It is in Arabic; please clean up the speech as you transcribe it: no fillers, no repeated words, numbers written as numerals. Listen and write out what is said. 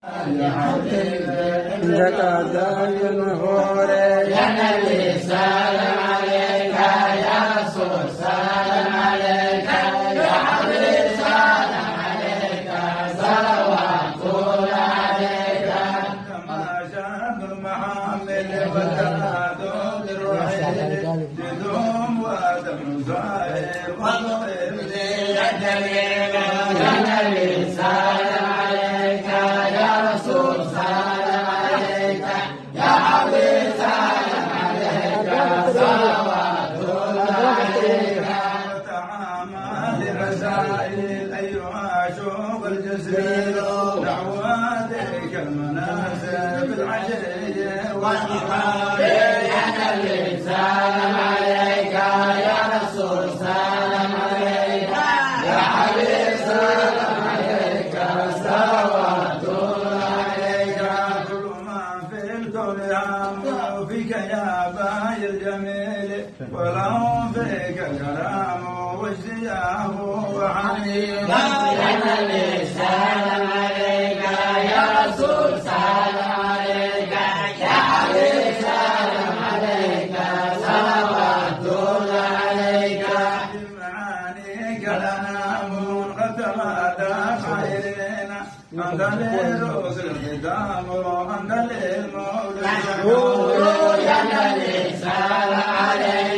يا حبيبي زكاة النهور يا نبي سلام عليك يا رسول سلام عليك يا حبيب سلام عليك صلوات الله عليك كما شهد المحامل والتنادل الرحيل جدوم وادم زاهر والطيب ذي الجليل يا نبي سلام عليك يا رسول سلام عليك يا حبيب سلام عليك صلوات الله عليك وتعامل الرسائل أيها شوق الجزيل دعواتك المنازل العشية والمحارب يا نبي سلام عليك يا رسول سلام عليك يا حبيب سلام عليك صلوات الله عليك كل ما في الكون يعم فيك يا باي الجميل ولو فيك كلام واشتياق وحنين يا نبي سلام عليك يا رسول سلام عليك يا حبيب سلام عليك صلوات الله عليك بمعانيك الانام قد تمادى خيرنا انت للرسل الختام انت للمولى يا نبي سلام عليك